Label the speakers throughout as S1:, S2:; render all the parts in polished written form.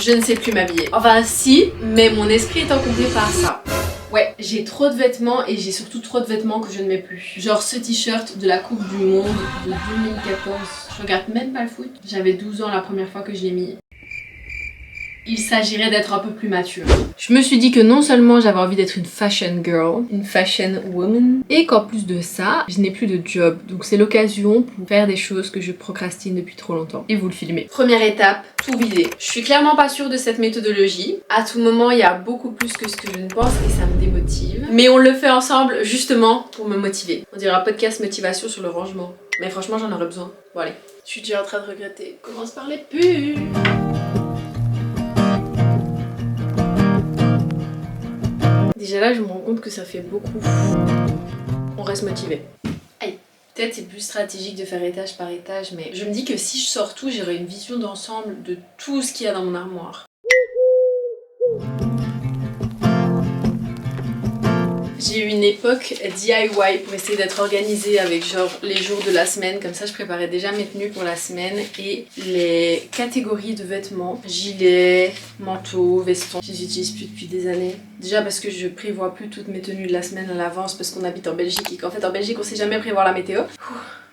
S1: Je ne sais plus m'habiller. Enfin si, mais mon esprit est encombré par ça. Ouais, j'ai trop de vêtements et j'ai surtout trop de vêtements que je ne mets plus. Genre ce t-shirt de la Coupe du Monde de 2014. Je regarde même pas le foot. J'avais 12 ans la première fois que je l'ai mis. Il s'agirait d'être un peu plus mature. Je me suis dit que non seulement j'avais envie d'être une fashion girl, une fashion woman, et qu'en plus de ça, je n'ai plus de job. Donc c'est l'occasion pour faire des choses que je procrastine depuis trop longtemps. Et vous le filmez. Première étape, tout vider. Je suis clairement pas sûre de cette méthodologie. À tout moment, il y a beaucoup plus que ce que je ne pense et ça me démotive. Mais on le fait ensemble justement pour me motiver. On dirait un podcast motivation sur le rangement. Mais franchement, j'en aurais besoin. Bon allez, je suis déjà en train de regretter. Commence par les pulls. Déjà là, je me rends compte que ça fait beaucoup. On reste motivé. Aïe. Peut-être c'est plus stratégique de faire étage par étage, mais je me dis que si je sors tout, j'aurai une vision d'ensemble de tout ce qu'il y a dans mon armoire. J'ai eu une époque DIY pour essayer d'être organisée avec genre les jours de la semaine, comme ça je préparais déjà mes tenues pour la semaine et les catégories de vêtements, gilets, manteaux, vestons, je les utilise plus depuis des années. Déjà parce que je prévois plus toutes mes tenues de la semaine à l'avance parce qu'on habite en Belgique et qu'en fait en Belgique on sait jamais prévoir la météo.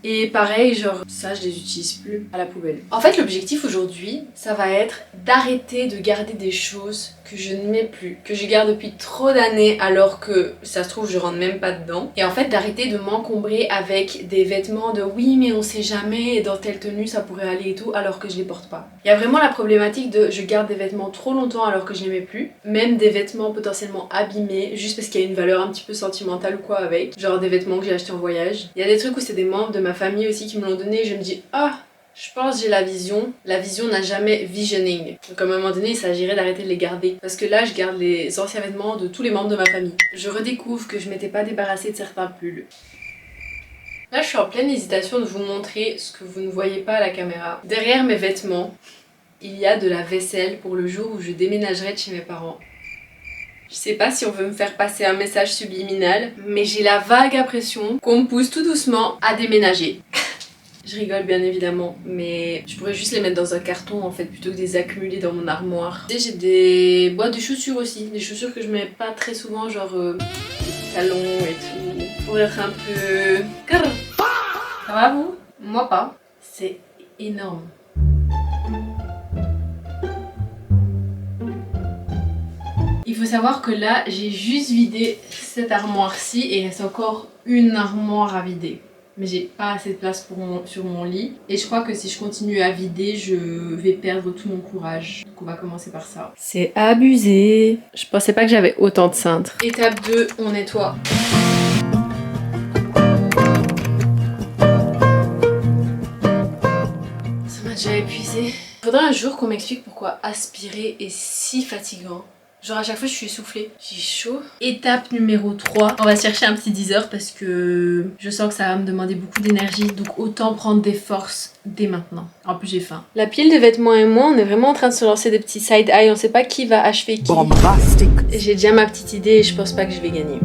S1: Et pareil, genre ça je les utilise plus, à la poubelle. En fait l'objectif aujourd'hui, ça va être d'arrêter de garder des choses que je ne mets plus, que je garde depuis trop d'années alors que ça se trouve je rentre même pas dedans. Et en fait d'arrêter de m'encombrer avec des vêtements de oui mais on sait jamais et dans telle tenue ça pourrait aller et tout alors que je les porte pas. Il y a vraiment la problématique de je garde des vêtements trop longtemps alors que je les mets plus, même des vêtements potentiellement abîmés juste parce qu'il y a une valeur un petit peu sentimentale ou quoi avec, genre des vêtements que j'ai achetés en voyage. Il y a des trucs où c'est des membres de ma famille aussi qui me l'ont donné et je me dis ah je pense que j'ai la vision n'a jamais visioning. Donc à un moment donné il s'agirait d'arrêter de les garder. Parce que là je garde les anciens vêtements de tous les membres de ma famille. Je redécouvre que je m'étais pas débarrassée de certains pulls. Là je suis en pleine hésitation de vous montrer ce que vous ne voyez pas à la caméra. Derrière mes vêtements, il y a de la vaisselle pour le jour où je déménagerai de chez mes parents. Je sais pas si on veut me faire passer un message subliminal, mais j'ai la vague impression qu'on me pousse tout doucement à déménager. Je rigole bien évidemment, mais je pourrais juste les mettre dans un carton en fait plutôt que de les accumuler dans mon armoire. J'ai des boîtes de chaussures aussi, des chaussures que je mets pas très souvent, genre talons et tout, pour être un peu... Ça va vous? Moi pas. C'est énorme. Il faut savoir que là, j'ai juste vidé cette armoire-ci et il reste encore une armoire à vider. Mais j'ai pas assez de place sur mon lit. Et je crois que si je continue à vider, je vais perdre tout mon courage. Donc on va commencer par ça. C'est abusé. Je pensais pas que j'avais autant de cintres. Étape 2, on nettoie. Ça m'a déjà épuisé. Faudrait un jour qu'on m'explique pourquoi aspirer est si fatigant. Genre à chaque fois je suis essoufflée, j'ai chaud. Étape numéro 3, on va chercher un petit 10 heures parce que je sens que ça va me demander beaucoup d'énergie. Donc autant prendre des forces dès maintenant. En plus j'ai faim. La pile de vêtements et moi, on est vraiment en train de se lancer des petits side eye. On sait pas qui va achever qui. Bombastic. J'ai déjà ma petite idée et je pense pas que je vais gagner.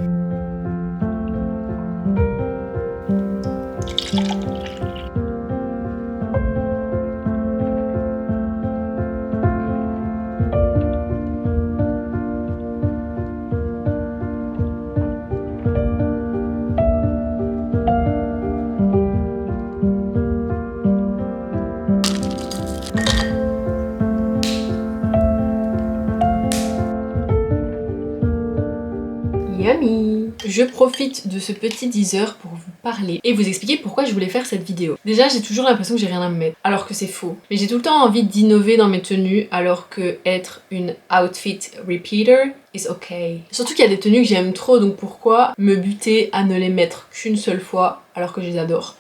S1: Yummy! Je profite de ce petit 10 heures pour vous parler et vous expliquer pourquoi je voulais faire cette vidéo. Déjà, j'ai toujours l'impression que j'ai rien à me mettre, alors que c'est faux. Mais j'ai tout le temps envie d'innover dans mes tenues, alors que être une outfit repeater is okay. Surtout qu'il y a des tenues que j'aime trop, donc pourquoi me buter à ne les mettre qu'une seule fois, alors que je les adore?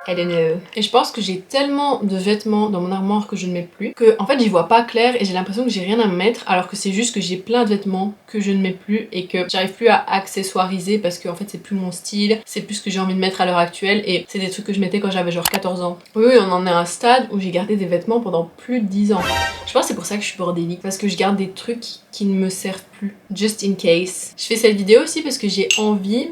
S1: I don't know. Et je pense que j'ai tellement de vêtements dans mon armoire que je ne mets plus que en fait j'y vois pas clair et j'ai l'impression que j'ai rien à me mettre alors que c'est juste que j'ai plein de vêtements que je ne mets plus et que j'arrive plus à accessoiriser parce que en fait c'est plus mon style, c'est plus ce que j'ai envie de mettre à l'heure actuelle et c'est des trucs que je mettais quand j'avais genre 14 ans. Oui, on en est à un stade où j'ai gardé des vêtements pendant plus de 10 ans. Je pense que c'est pour ça que je suis bordélique, parce que je garde des trucs qui ne me servent plus, just in case. Je fais cette vidéo aussi parce que j'ai envie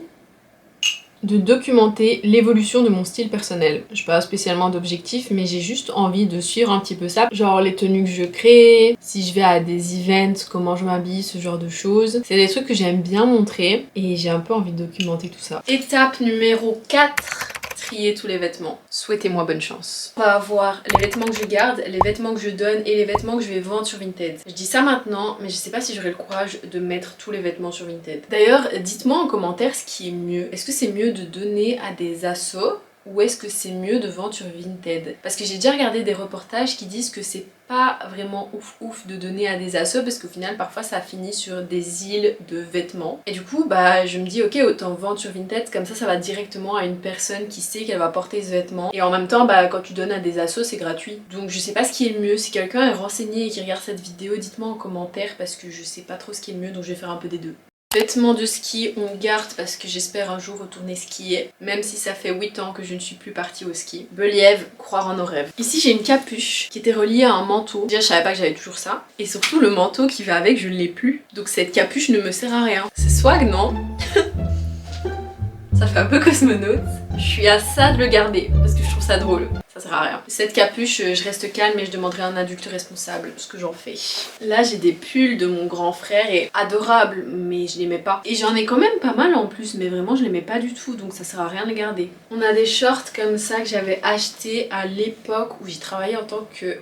S1: de documenter l'évolution de mon style personnel. Je n'ai pas spécialement d'objectif, mais j'ai juste envie de suivre un petit peu ça. Genre les tenues que je crée, si je vais à des events, comment je m'habille, ce genre de choses. C'est des trucs que j'aime bien montrer et j'ai un peu envie de documenter tout ça. Étape numéro 4. Trier tous les vêtements. Souhaitez-moi bonne chance. On va avoir les vêtements que je garde, les vêtements que je donne et les vêtements que je vais vendre sur Vinted. Je dis ça maintenant, mais je sais pas si j'aurai le courage de mettre tous les vêtements sur Vinted. D'ailleurs, dites-moi en commentaire ce qui est mieux. Est-ce que c'est mieux de donner à des assos ou est-ce que c'est mieux de vendre sur Vinted? Parce que j'ai déjà regardé des reportages qui disent que c'est pas vraiment ouf de donner à des assos parce qu'au final parfois ça finit sur des îles de vêtements et du coup bah je me dis ok, autant vendre sur Vinted, comme ça va directement à une personne qui sait qu'elle va porter ce vêtement et en même temps bah quand tu donnes à des assos c'est gratuit. Donc je sais pas ce qui est le mieux. Si quelqu'un est renseigné et qui regarde cette vidéo, dites-moi en commentaire parce que je sais pas trop ce qui est le mieux, donc je vais faire un peu des deux. Vêtements de ski, on garde parce que j'espère un jour retourner skier, même si ça fait 8 ans que je ne suis plus partie au ski. Beliève, croire en nos rêves. Ici j'ai une capuche qui était reliée à un manteau. Déjà je savais pas que j'avais toujours ça. Et surtout le manteau qui va avec, je ne l'ai plus. Donc cette capuche ne me sert à rien. C'est swag, non? Ça fait un peu cosmonaute. Je suis à ça de le garder parce que je trouve ça drôle. Ça sert à rien. Cette capuche, je reste calme et je demanderai à un adulte responsable ce que j'en fais. Là, j'ai des pulls de mon grand frère et adorables, mais je les mets pas. Et j'en ai quand même pas mal en plus, mais vraiment je les mets pas du tout, donc ça sert à rien de les garder. On a des shorts comme ça que j'avais acheté à l'époque où j'y travaillais en tant que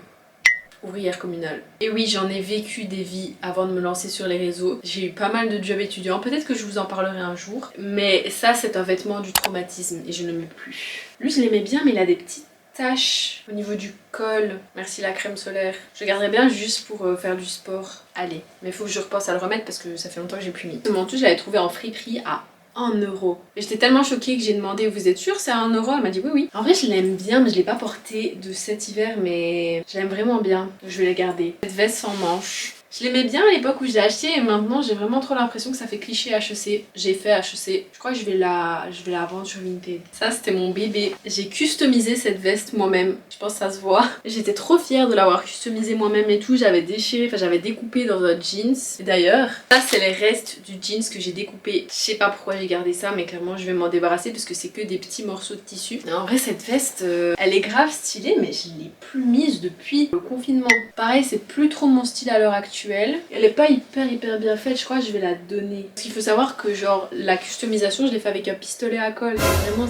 S1: ouvrière communale. Et oui, j'en ai vécu des vies avant de me lancer sur les réseaux. J'ai eu pas mal de jobs étudiants, peut-être que je vous en parlerai un jour. Mais ça, c'est un vêtement du traumatisme et je ne le mets plus. Lui, je l'aimais bien, mais il a des petites taches au niveau du col. Merci la crème solaire. Je le garderais bien juste pour faire du sport. Allez, mais il faut que je repense à le remettre parce que ça fait longtemps que j'ai plus mis. Ce manteau, je l'avais trouvé en friperie à 1€. Et j'étais tellement choquée que j'ai demandé vous êtes sûr c'est à 1€? Elle m'a dit oui oui. En vrai je l'aime bien mais je l'ai pas porté de cet hiver mais je l'aime vraiment bien. Je vais la garder. Cette veste sans manches. Je l'aimais bien à l'époque où je l'ai acheté et maintenant j'ai vraiment trop l'impression que ça fait cliché HEC. J'ai fait HEC. Je crois que je vais la vendre sur Vinted. Ça c'était mon bébé. J'ai customisé cette veste moi-même. Je pense que ça se voit. J'étais trop fière de l'avoir customisée moi-même et tout. J'avais déchiré, enfin j'avais découpé dans un jeans. Et d'ailleurs, ça c'est les restes du jeans que j'ai découpé. Je sais pas pourquoi j'ai gardé ça mais clairement je vais m'en débarrasser parce que c'est que des petits morceaux de tissu. Et en vrai cette veste, elle est grave stylée mais je l'ai plus mise depuis le confinement. Pareil c'est plus trop mon style à l'heure actuelle. Elle est pas hyper bien faite, je crois que je vais la donner. Parce qu'il faut savoir que genre la customisation je l'ai fait avec un pistolet à colle. Vraiment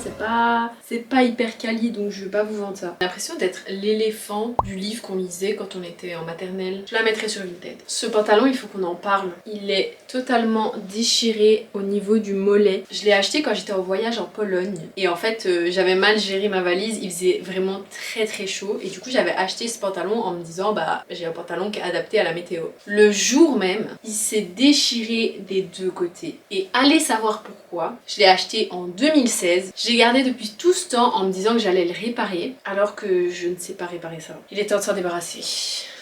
S1: c'est pas hyper quali donc je vais pas vous vendre ça. J'ai l'impression d'être l'éléphant du livre qu'on lisait quand on était en maternelle. Je la mettrai sur Vinted. Ce pantalon il faut qu'on en parle. Il est totalement déchiré au niveau du mollet. Je l'ai acheté quand j'étais en voyage en Pologne. Et en fait j'avais mal géré ma valise, il faisait vraiment très chaud. Et du coup j'avais acheté ce pantalon en me disant bah j'ai un pantalon qui est adapté à la météo. Le jour même, il s'est déchiré des deux côtés. Et allez savoir pourquoi. Je l'ai acheté en 2016. Je l'ai gardé depuis tout ce temps en me disant que j'allais le réparer, alors que je ne sais pas réparer ça. Il est temps de s'en débarrasser.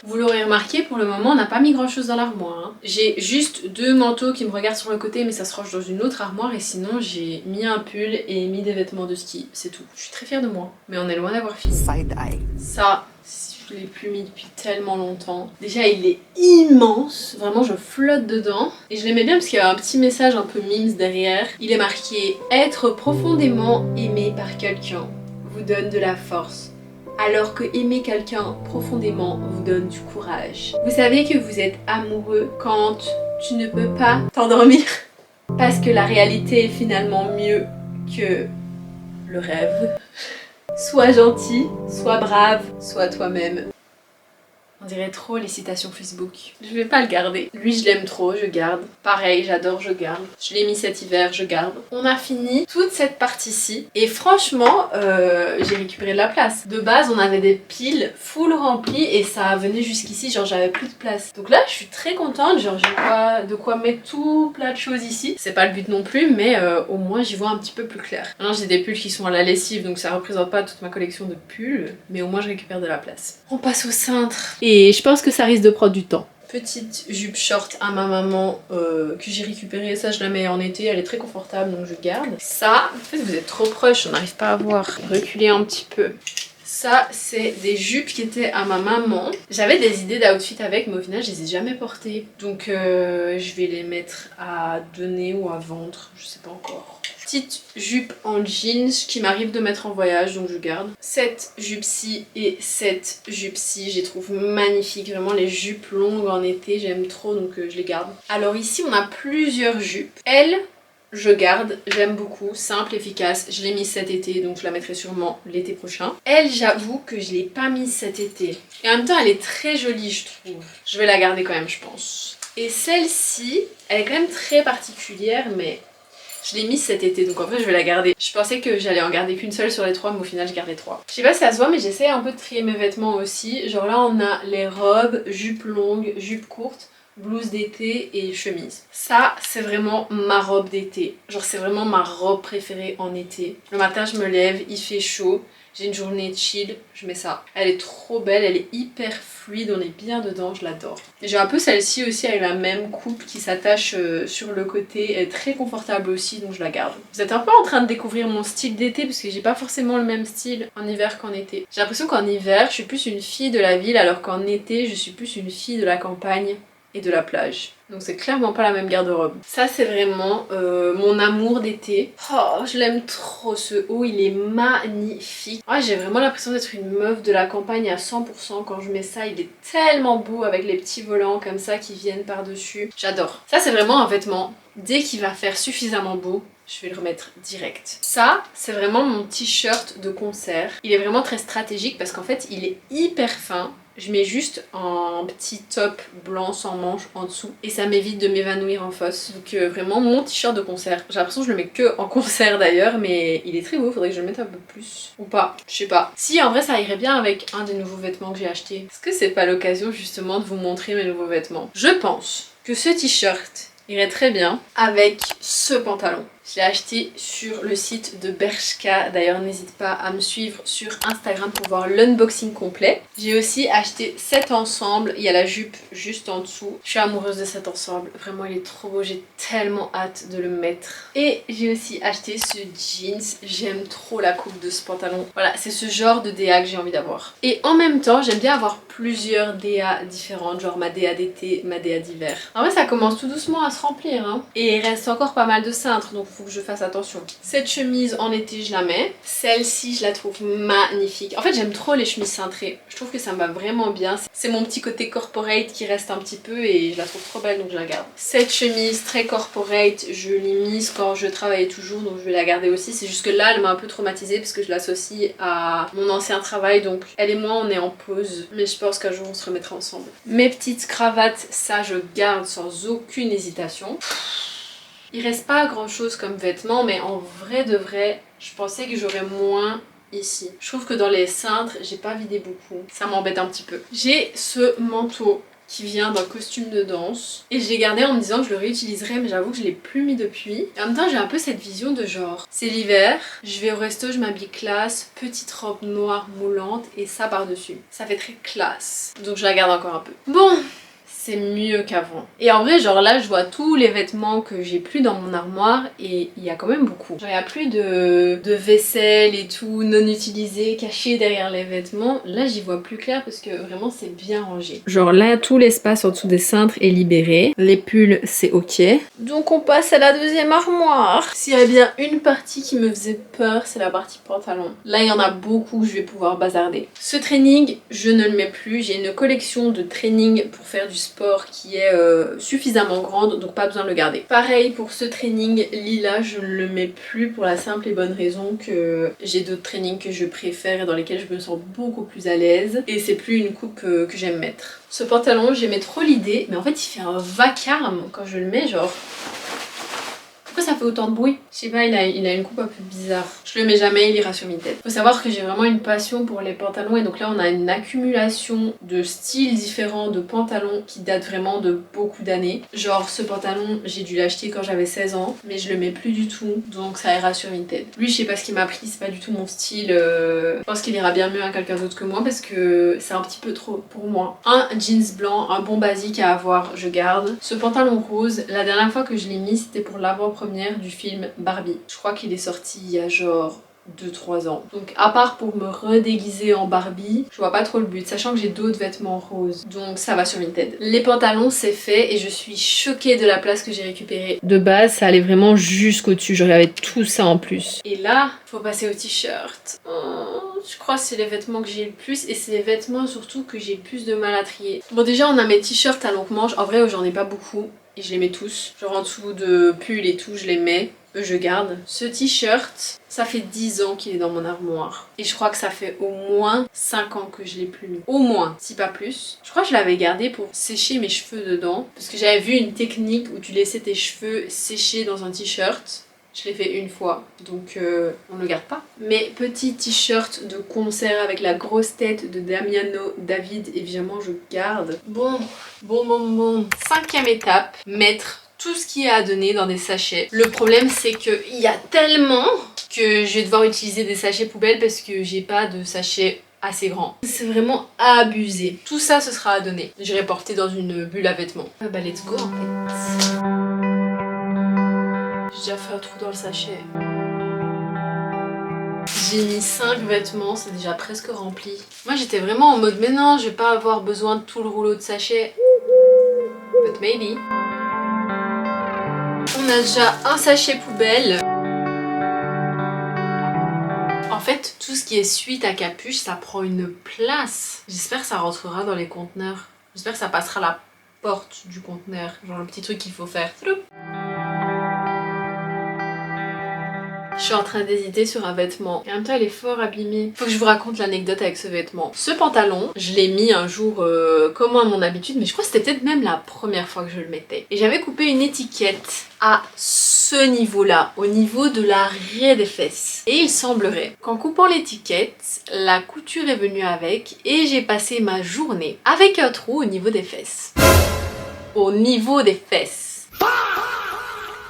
S1: Vous l'aurez remarqué, pour le moment, on n'a pas mis grand chose dans l'armoire. Hein. J'ai juste 2 manteaux qui me regardent sur le côté, mais ça se range dans une autre armoire. Et sinon, j'ai mis un pull et mis des vêtements de ski. C'est tout. Je suis très fière de moi. Mais on est loin d'avoir fini. Side-eye. Ça, je l'ai plus mis depuis tellement longtemps. Déjà, il est immense. Vraiment, je flotte dedans. Et je l'aimais bien parce qu'il y a un petit message un peu memes derrière. Il est marqué « Être profondément aimé par quelqu'un vous donne de la force. » Alors que aimer quelqu'un profondément vous donne du courage. Vous savez que vous êtes amoureux quand tu ne peux pas t'endormir parce que la réalité est finalement mieux que le rêve. Sois gentil, sois brave, sois toi-même. On dirait trop les citations Facebook. Je vais pas le garder. Lui, je l'aime trop, je garde. Pareil, j'adore, je garde. Je l'ai mis cet hiver, je garde. On a fini toute cette partie-ci. Et franchement, j'ai récupéré de la place. De base, on avait des piles full remplies et ça venait jusqu'ici, genre j'avais plus de place. Donc là, je suis très contente, genre j'ai de quoi mettre tout plein de choses ici. C'est pas le but non plus, mais au moins j'y vois un petit peu plus clair. Maintenant, j'ai des pulls qui sont à la lessive, donc ça représente pas toute ma collection de pulls, mais au moins je récupère de la place. On passe au cintre. Et je pense que ça risque de prendre du temps. Petite jupe short à ma maman que j'ai récupérée, ça je la mets en été, elle est très confortable donc je garde. Ça, en fait vous êtes trop proche, on n'arrive pas à voir. Reculer un petit peu. Ça c'est des jupes qui étaient à ma maman. J'avais des idées d'outfit avec mais au final je les ai jamais portées. Donc je vais les mettre à donner ou à vendre, je sais pas encore. petite jupe en jeans qui m'arrive de mettre en voyage, donc je garde. Cette jupe-ci et cette jupe-ci, je les trouve magnifiques. Vraiment les jupes longues en été, j'aime trop, donc je les garde. Alors ici on a plusieurs jupes. Elle, je garde, j'aime beaucoup, simple, efficace. Je l'ai mise cet été, donc je la mettrai sûrement l'été prochain. Elle, j'avoue que je l'ai pas mise cet été. Et en même temps, elle est très jolie, je trouve. Je vais la garder quand même, je pense. Et celle-ci, elle est quand même très particulière, mais je l'ai mise cet été, donc en fait je vais la garder. Je pensais que j'allais en garder qu'une seule sur les 3, mais au final j'ai gardé 3. Je sais pas si ça se voit, mais j'essaie un peu de trier mes vêtements aussi. Genre là on a les robes, jupes longues, jupes courtes, blouse d'été et chemise. Ça c'est vraiment ma robe d'été. Genre c'est vraiment ma robe préférée en été. Le matin je me lève, il fait chaud. J'ai une journée chill, je mets ça. Elle est trop belle, elle est hyper fluide, on est bien dedans, je l'adore. J'ai un peu celle-ci aussi avec la même coupe qui s'attache sur le côté, elle est très confortable aussi, donc je la garde. Vous êtes un peu en train de découvrir mon style d'été parce que j'ai pas forcément le même style en hiver qu'en été. J'ai l'impression qu'en hiver, je suis plus une fille de la ville alors qu'en été, je suis plus une fille de la campagne et de la plage. Donc c'est clairement pas la même garde-robe. Ça c'est vraiment mon amour d'été. Oh, je l'aime trop, ce haut, il est magnifique. Ouais, j'ai vraiment l'impression d'être une meuf de la campagne à 100% quand je mets ça. Il est tellement beau avec les petits volants comme ça qui viennent par-dessus. J'adore. Ça c'est vraiment un vêtement, dès qu'il va faire suffisamment beau, je vais le remettre direct. Ça, c'est vraiment mon t-shirt de concert. Il est vraiment très stratégique parce qu'en fait, il est hyper fin. Je mets juste un petit top blanc sans manches en dessous et ça m'évite de m'évanouir en fosse. Donc vraiment mon t-shirt de concert. J'ai l'impression que je le mets que en concert d'ailleurs, mais il est très beau, faudrait que je le mette un peu plus. Ou pas, je sais pas. Si en vrai ça irait bien avec un des nouveaux vêtements que j'ai acheté. Est-ce que c'est pas l'occasion justement de vous montrer mes nouveaux vêtements? Je pense que ce t-shirt irait très bien avec ce pantalon. Je l'ai acheté sur le site de Bershka. D'ailleurs, n'hésite pas à me suivre sur Instagram pour voir l'unboxing complet. J'ai aussi acheté cet ensemble. Il y a la jupe juste en dessous. Je suis amoureuse de cet ensemble. Vraiment, il est trop beau. J'ai tellement hâte de le mettre. Et j'ai aussi acheté ce jeans. J'aime trop la coupe de ce pantalon. Voilà, c'est ce genre de DA que j'ai envie d'avoir. Et en même temps, j'aime bien avoir plusieurs DA différentes. Genre ma DA d'été, ma DA d'hiver. En vrai, ça commence tout doucement à se remplir, hein. Et il reste encore pas mal de cintres. Donc faut que je fasse attention. Cette chemise en été je la mets. Celle-ci je la trouve magnifique. En fait j'aime trop les chemises cintrées. Je trouve que ça me va vraiment bien. C'est mon petit côté corporate qui reste un petit peu et je la trouve trop belle donc je la garde. Cette chemise très corporate je l'ai mise quand je travaillais toujours donc je vais la garder aussi. C'est juste que là elle m'a un peu traumatisée parce que je l'associe à mon ancien travail donc elle et moi on est en pause. Mais je pense qu'un jour on se remettra ensemble. Mes petites cravates ça je garde sans aucune hésitation. Il reste pas grand chose comme vêtements, mais en vrai de vrai, je pensais que j'aurais moins ici. Je trouve que dans les cintres, j'ai pas vidé beaucoup. Ça m'embête un petit peu. J'ai ce manteau qui vient d'un costume de danse et je l'ai gardé en me disant que je le réutiliserais mais j'avoue que je l'ai plus mis depuis. Et en même temps j'ai un peu cette vision de genre c'est l'hiver, je vais au resto, je m'habille classe, petite robe noire moulante et ça par dessus. Ça fait très classe. Donc je la garde encore un peu. Bon, c'est mieux qu'avant. Et en vrai, genre là, je vois tous les vêtements que j'ai plus dans mon armoire et il y a quand même beaucoup. Genre, il n'y a plus de vaisselle et tout non utilisé, caché derrière les vêtements. Là, j'y vois plus clair parce que vraiment, c'est bien rangé. Genre là, tout l'espace en dessous des cintres est libéré. Les pulls, c'est ok. Donc, on passe à la deuxième armoire. S'il y a bien une partie qui me faisait peur, c'est la partie pantalon. Là, il y en a beaucoup que je vais pouvoir bazarder. Ce training, je ne le mets plus. J'ai une collection de training pour faire du sport qui est suffisamment grande donc pas besoin de le garder. Pareil pour ce training lilas, je ne le mets plus pour la simple et bonne raison que j'ai d'autres trainings que je préfère et dans lesquels je me sens beaucoup plus à l'aise et c'est plus une coupe que j'aime mettre. Ce pantalon j'aimais trop l'idée mais en fait il fait un vacarme quand je le mets genre... Pourquoi ça fait autant de bruit? Je sais pas, il a une coupe un peu bizarre. Je le mets jamais, il ira sur mes têtes. Faut savoir que j'ai vraiment une passion pour les pantalons et donc là on a une accumulation de styles différents de pantalons qui datent vraiment de beaucoup d'années. Genre ce pantalon, j'ai dû l'acheter quand j'avais 16 ans mais je le mets plus du tout donc ça ira sur une tête. Lui je sais pas ce qu'il m'a pris, c'est pas du tout mon style. Je pense qu'il ira bien mieux à quelqu'un d'autre que moi parce que c'est un petit peu trop pour moi. Un jeans blanc, un bon basique à avoir, je garde. Ce pantalon rose, la dernière fois que je l'ai mis c'était pour l'avant-première du film Barbie. Je crois qu'il est sorti il y a genre 2-3 ans. Donc à part pour me redéguiser en Barbie, je vois pas trop le but, sachant que j'ai d'autres vêtements roses. Donc ça va sur Vinted. Les pantalons c'est fait et je suis choquée de la place que j'ai récupérée. De base ça allait vraiment jusqu'au dessus, genre j'avais tout ça en plus. Et là, faut passer au t-shirt. Oh, je crois que c'est les vêtements que j'ai le plus et c'est les vêtements surtout que j'ai le plus de mal à trier. Bon déjà on a mes t-shirts à longue manche, en vrai j'en ai pas beaucoup et je les mets tous. Genre en dessous de pull et tout je les mets. Je garde. Ce t-shirt, ça fait 10 ans qu'il est dans mon armoire. Et je crois que ça fait au moins 5 ans que je l'ai plus mis. Au moins, si pas plus. Je crois que je l'avais gardé pour sécher mes cheveux dedans. Parce que j'avais vu une technique où tu laissais tes cheveux sécher dans un t-shirt. Je l'ai fait une fois, donc on ne le garde pas. Mes petits t-shirts de concert avec la grosse tête de Damiano David, évidemment je garde. Bon. 5e étape, mettre tout ce qui est à donner dans des sachets. Le problème c'est qu'il y a tellement que je vais devoir utiliser des sachets poubelles parce que j'ai pas de sachets assez grand. C'est vraiment abusé. Tout ça ce sera à donner. J'irai porter dans une bulle à vêtements. Ah bah let's go en fait. J'ai déjà fait un trou dans le sachet. J'ai mis 5 vêtements, c'est déjà presque rempli. Moi j'étais vraiment en mode mais non, je vais pas avoir besoin de tout le rouleau de sachets. But maybe. On a déjà un sachet poubelle. En fait, tout ce qui est suite à capuche, ça prend une place. J'espère que ça rentrera dans les conteneurs. J'espère que ça passera la porte du conteneur. Genre le petit truc qu'il faut faire. Je suis en train d'hésiter sur un vêtement. Et en même temps, il est fort abîmé. Faut que je vous raconte l'anecdote avec ce vêtement. Ce pantalon, je l'ai mis un jour comme à mon habitude, mais je crois que c'était peut-être même la première fois que je le mettais. Et j'avais coupé une étiquette à ce niveau-là, au niveau de l'arrière des fesses. Et il semblerait qu'en coupant l'étiquette, la couture est venue avec et j'ai passé ma journée avec un trou au niveau des fesses. Au niveau des fesses.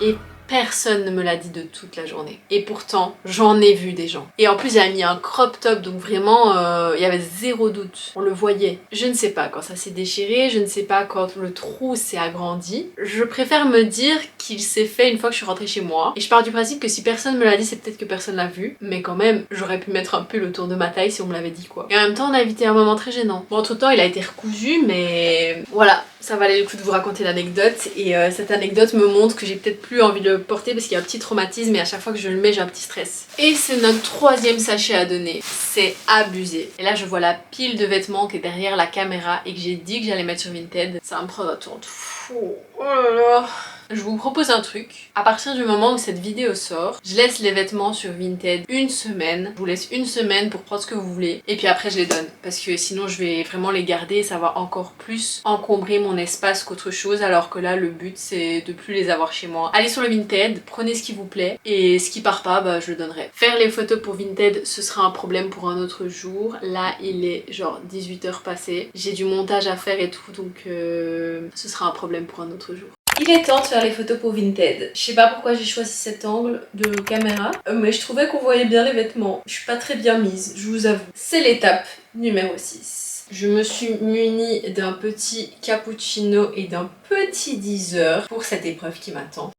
S1: Et personne ne me l'a dit de toute la journée. Et pourtant, j'en ai vu des gens. Et en plus, j'avais mis un crop top, donc vraiment, il y avait zéro doute. On le voyait. Je ne sais pas quand ça s'est déchiré, je ne sais pas quand le trou s'est agrandi. Je préfère me dire qu'il s'est fait une fois que je suis rentrée chez moi. Et je pars du principe que si personne me l'a dit, c'est peut-être que personne l'a vu. Mais quand même, j'aurais pu mettre un pull autour de ma taille si on me l'avait dit, quoi. Et en même temps, on a évité un moment très gênant. Bon, entre temps, il a été recousu, mais voilà. Ça valait le coup de vous raconter l'anecdote et cette anecdote me montre que j'ai peut-être plus envie de le porter parce qu'il y a un petit traumatisme et à chaque fois que je le mets j'ai un petit stress. Et c'est notre 3e sachet à donner. C'est abusé. Et là je vois la pile de vêtements qui est derrière la caméra et que j'ai dit que j'allais mettre sur Vinted. Ça va me prendre un temps de fou. Oh là là. Je vous propose un truc. À partir du moment où cette vidéo sort, je laisse les vêtements sur Vinted une semaine. Je vous laisse une semaine pour prendre ce que vous voulez. Et puis après je les donne. Parce que sinon je vais vraiment les garder et ça va encore plus encombrer mon espace qu'autre chose. Alors que là le but c'est de plus les avoir chez moi. Allez sur le Vinted, prenez ce qui vous plaît. Et ce qui part pas, bah je le donnerai. Faire les photos pour Vinted, ce sera un problème pour un autre jour. Là il est genre 18 h passées. J'ai du montage à faire et tout. Donc ce sera un problème pour un autre jour. Il est temps de faire les photos pour Vinted. Je sais pas pourquoi j'ai choisi cet angle de caméra, mais je trouvais qu'on voyait bien les vêtements. Je suis pas très bien mise, je vous avoue. C'est l'étape numéro 6. Je me suis munie d'un petit cappuccino et d'un petit 10 heures pour cette épreuve qui m'attend.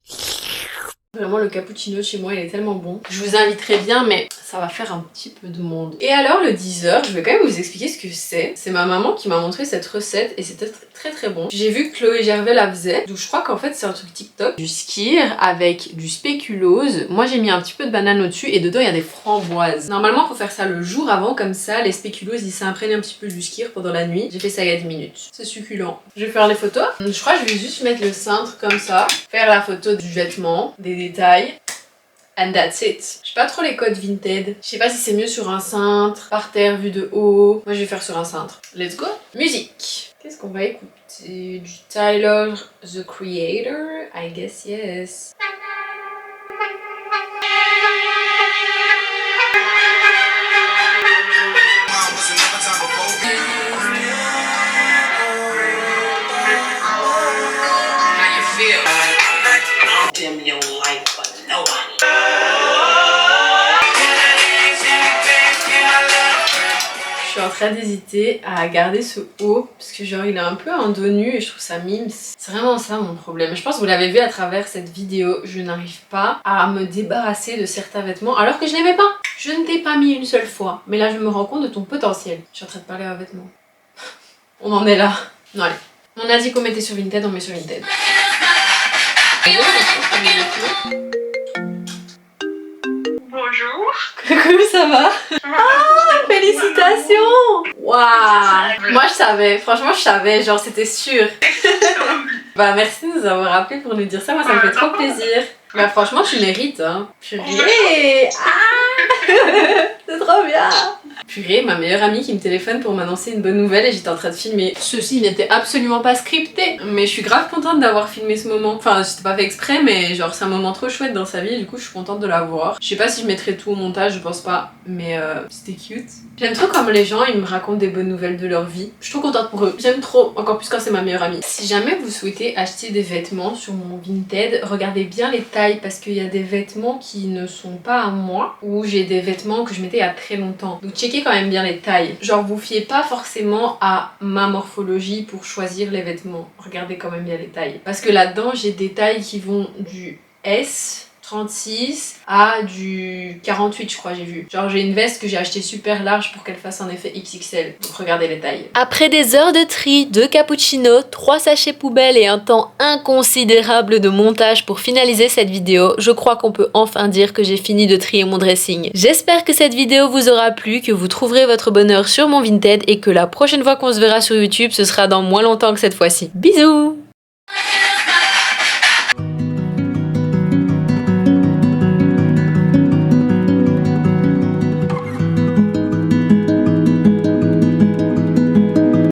S1: Vraiment le cappuccino chez moi il est tellement bon. Je vous inviterai bien mais ça va faire un petit peu de monde. Et alors le 10 heures, je vais quand même vous expliquer ce que c'est. C'est ma maman qui m'a montré cette recette et c'était très bon. J'ai vu que Chloé Gervais la faisait. Donc je crois qu'en fait c'est un truc TikTok. Du skyr avec du spéculose. Moi j'ai mis un petit peu de banane au-dessus et dedans il y a des framboises. Normalement il faut faire ça le jour avant comme ça les spéculoses ils s'imprègnent un petit peu du skyr pendant la nuit. J'ai fait ça il y a 10 minutes. C'est succulent. Je vais faire les photos. Je crois que je vais juste mettre le cintre comme ça. Faire la photo du vêtement, des détails. And that's it. Je sais pas trop les codes Vinted. Je sais pas si c'est mieux sur un cintre, par terre, vu de haut. Moi je vais faire sur un cintre. Let's go. Musique. Qu'est-ce qu'on va écouter? Du Tyler, The Creator? I guess yes. Je suis en train d'hésiter à garder ce haut parce que genre il a un peu un dos nu et je trouve ça mime. C'est vraiment ça mon problème. Je pense que vous l'avez vu à travers cette vidéo, je n'arrive pas à me débarrasser de certains vêtements alors que je n'aimais pas. Je ne t'ai pas mis une seule fois, mais là je me rends compte de ton potentiel. Je suis en train de parler à vêtements. On en est là. Non allez. On a dit qu'on mettait sur Vinted, on met sur Vinted.
S2: Bonjour.
S1: Coucou, ça va? Ah, félicitations! Waouh! Moi je savais, franchement je savais, genre c'était sûr. Bah merci de nous avoir appelé pour nous dire ça, moi ça me fait trop plaisir. Bah franchement tu mérites hein. Purée! Ah! C'est trop bien! Purée, ma meilleure amie qui me téléphone pour m'annoncer une bonne nouvelle et j'étais en train de filmer. Ceci n'était absolument pas scripté. Mais je suis grave contente d'avoir filmé ce moment. Enfin, c'était pas fait exprès, mais genre c'est un moment trop chouette dans sa vie et du coup je suis contente de l'avoir. Je sais pas si je mettrai tout au montage, je pense pas. Mais c'était cute. J'aime trop comme les gens ils me racontent des bonnes nouvelles de leur vie. Je suis trop contente pour eux. J'aime trop, encore plus quand c'est ma meilleure amie. Si jamais vous souhaitez acheter des vêtements sur mon Vinted, regardez bien les tailles parce qu'il y a des vêtements qui ne sont pas à moi ou j'ai des vêtements que je mettais il y a très longtemps. Donc checkez quand même bien les tailles. Genre vous fiez pas forcément à ma morphologie pour choisir les vêtements. Regardez quand même bien les tailles. Parce que là-dedans j'ai des tailles qui vont du S 36 à du 48 je crois j'ai vu. Genre j'ai une veste que j'ai achetée super large pour qu'elle fasse un effet XXL. Donc regardez les tailles.
S3: Après des heures de tri, 2 cappuccinos, 3 sachets poubelles et un temps inconsidérable de montage pour finaliser cette vidéo, je crois qu'on peut enfin dire que j'ai fini de trier mon dressing. J'espère que cette vidéo vous aura plu, que vous trouverez votre bonheur sur mon Vinted et que la prochaine fois qu'on se verra sur YouTube, ce sera dans moins longtemps que cette fois-ci. Bisous!